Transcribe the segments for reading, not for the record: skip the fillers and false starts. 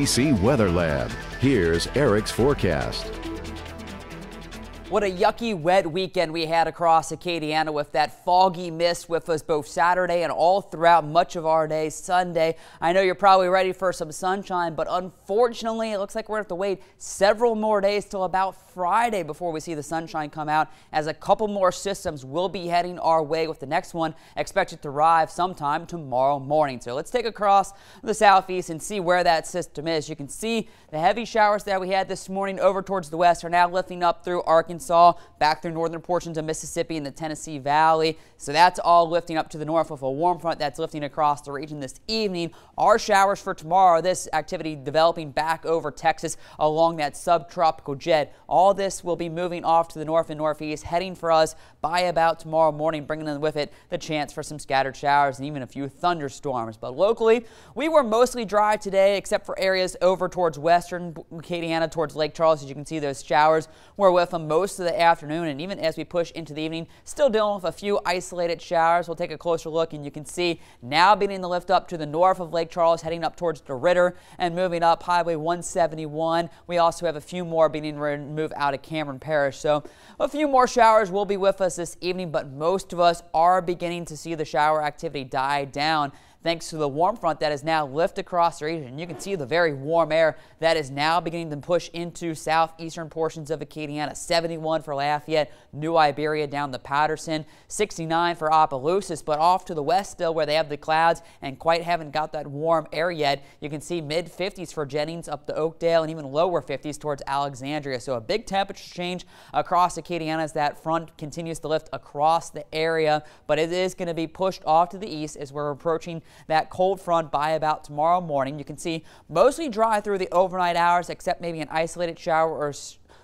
KATC Weather Lab. Here's Eric's forecast. What a yucky, wet weekend we had across Acadiana with that foggy mist with us both Saturday and all throughout much of our day Sunday. I know you're probably ready for some sunshine, but unfortunately, it looks like we're going to have to wait several more days till about Friday before we see the sunshine come out, as a couple more systems will be heading our way, with the next one expected to arrive sometime tomorrow morning. So let's take across the southeast and see where that system is. You can see the heavy showers that we had this morning over towards the west are now lifting up through Arkansas, back through northern portions of Mississippi and the Tennessee Valley. So that's all lifting up to the north with a warm front that's lifting across the region this evening. Our showers for tomorrow, this activity developing back over Texas along that subtropical jet. All this will be moving off to the north and northeast, heading for us by about tomorrow morning, bringing in with it the chance for some scattered showers and even a few thunderstorms. But locally, we were mostly dry today, except for areas over towards western Acadiana, towards Lake Charles. As you can see, those showers were with them most of the afternoon, and even as we push into the evening, still dealing with a few isolated showers. We'll take a closer look, and you can see now beginning to lift up to the north of Lake Charles, heading up towards the Ritter and moving up Highway 171. We also have a few more beginning to move out of Cameron Parish. So a few more showers will be with us this evening, but most of us are beginning to see the shower activity die down, thanks to the warm front that is now lifted across the region. You can see the very warm air that is now beginning to push into southeastern portions of Acadiana. 71 for Lafayette, New Iberia down to Patterson, 69 for Opelousas, but off to the west still where they have the clouds and quite haven't got that warm air yet. You can see mid-50s for Jennings up to Oakdale and even lower 50s towards Alexandria. So a big temperature change across Acadiana as that front continues to lift across the area, but it is going to be pushed off to the east as we're approaching that cold front by about tomorrow morning. You can see mostly dry through the overnight hours, except maybe an isolated shower or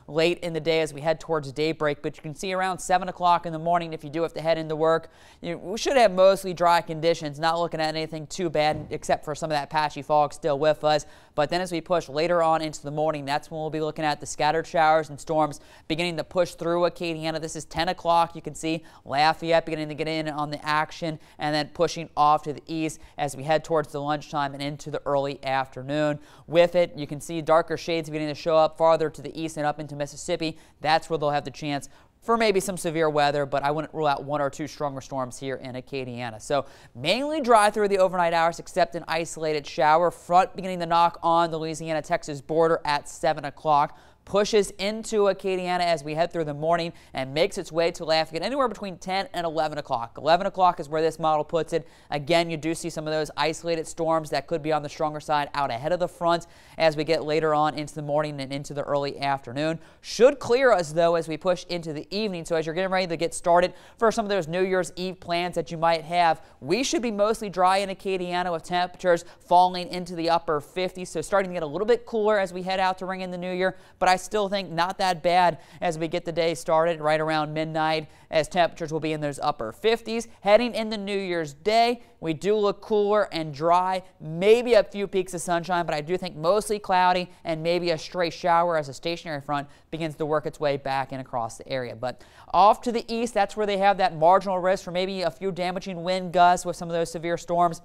late in the day as we head towards daybreak. But you can see around 7 o'clock in the morning, if you do have to head into work, we should have mostly dry conditions. Not looking at anything too bad, except for some of that patchy fog still with us. But then as we push later on into the morning, that's when we'll be looking at the scattered showers and storms beginning to push through Acadiana. This is 10 o'clock. You can see Lafayette beginning to get in on the action and then pushing off to the east as we head towards the lunchtime and into the early afternoon. With it, you can see darker shades beginning to show up farther to the east and up into Mississippi. That's where they'll have the chance for maybe some severe weather, but I wouldn't rule out one or two stronger storms here in Acadiana. So mainly dry through the overnight hours, except an isolated shower front beginning to knock on the Louisiana-Texas border at 7 o'clock. Pushes into Acadiana as we head through the morning and makes its way to Lafayette anywhere between 10 and 11 o'clock. 11 o'clock is where this model puts it. Again, you do see some of those isolated storms that could be on the stronger side out ahead of the front as we get later on into the morning and into the early afternoon. Should clear us, though, as we push into the evening. So as you're getting ready to get started for some of those New Year's Eve plans that you might have, we should be mostly dry in Acadiana with temperatures falling into the upper 50s. So starting to get a little bit cooler as we head out to ring in the new year, but I still think not that bad as we get the day started right around midnight, as temperatures will be in those upper 50s. Heading into New Year's Day, we do look cooler and dry, maybe a few peaks of sunshine, but I do think mostly cloudy and maybe a stray shower as a stationary front begins to work its way back in across the area. But off to the east, that's where they have that marginal risk for maybe a few damaging wind gusts with some of those severe storms.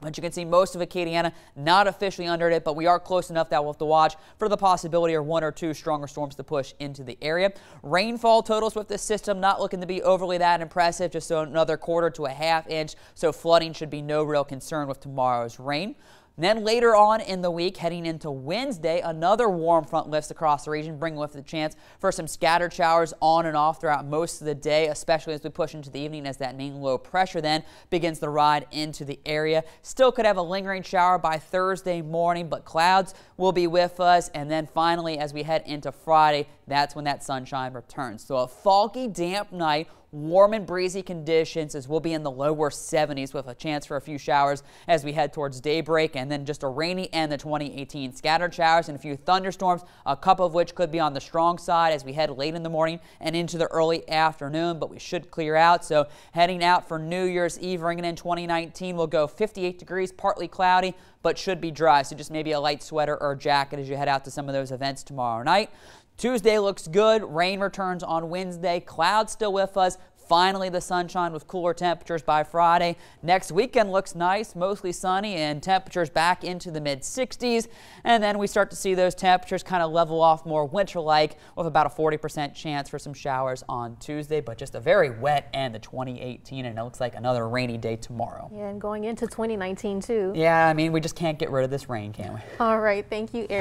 But you can see most of Acadiana not officially under it, but we are close enough that we'll have to watch for the possibility of one or two stronger storms to push into the area. Rainfall totals with this system not looking to be overly that impressive, just another quarter to a half inch, so flooding should be no real concern with tomorrow's rain. And then later on in the week, heading into Wednesday, another warm front lifts across the region, bringing with it the chance for some scattered showers on and off throughout most of the day, especially as we push into the evening as that main low pressure then begins to ride into the area. Still could have a lingering shower by Thursday morning, but clouds will be with us. And then finally, as we head into Friday, that's when that sunshine returns. So a foggy, damp night, warm and breezy conditions as we'll be in the lower 70s with a chance for a few showers as we head towards daybreak, and then just a rainy end of 2018. Scattered showers and a few thunderstorms, a couple of which could be on the strong side as we head late in the morning and into the early afternoon, but we should clear out. So heading out for New Year's Eve, ringing in 2019, we'll go 58 degrees, partly cloudy, but should be dry. So just maybe a light sweater or jacket as you head out to some of those events tomorrow night. Tuesday looks good. Rain returns on Wednesday. Clouds still with us. finally the sunshine with cooler temperatures by Friday. Next weekend looks nice, mostly sunny and temperatures back into the mid 60s. And then we start to see those temperatures kind of level off more winter-like with about a 40% chance for some showers on Tuesday, but just a very wet end of 2018, and it looks like another rainy day tomorrow. Yeah, and going into 2019 too. Yeah, I mean, we just can't get rid of this rain, can we? All right, thank you, Eric.